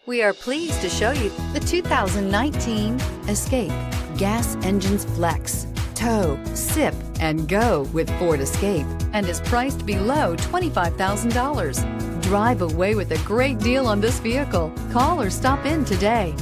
We are pleased to show you the 2019 Escape. Gas engines flex, tow, sip, and go with Ford Escape, and is priced below $25,000. Drive away with a great deal on this vehicle. Call or stop in today.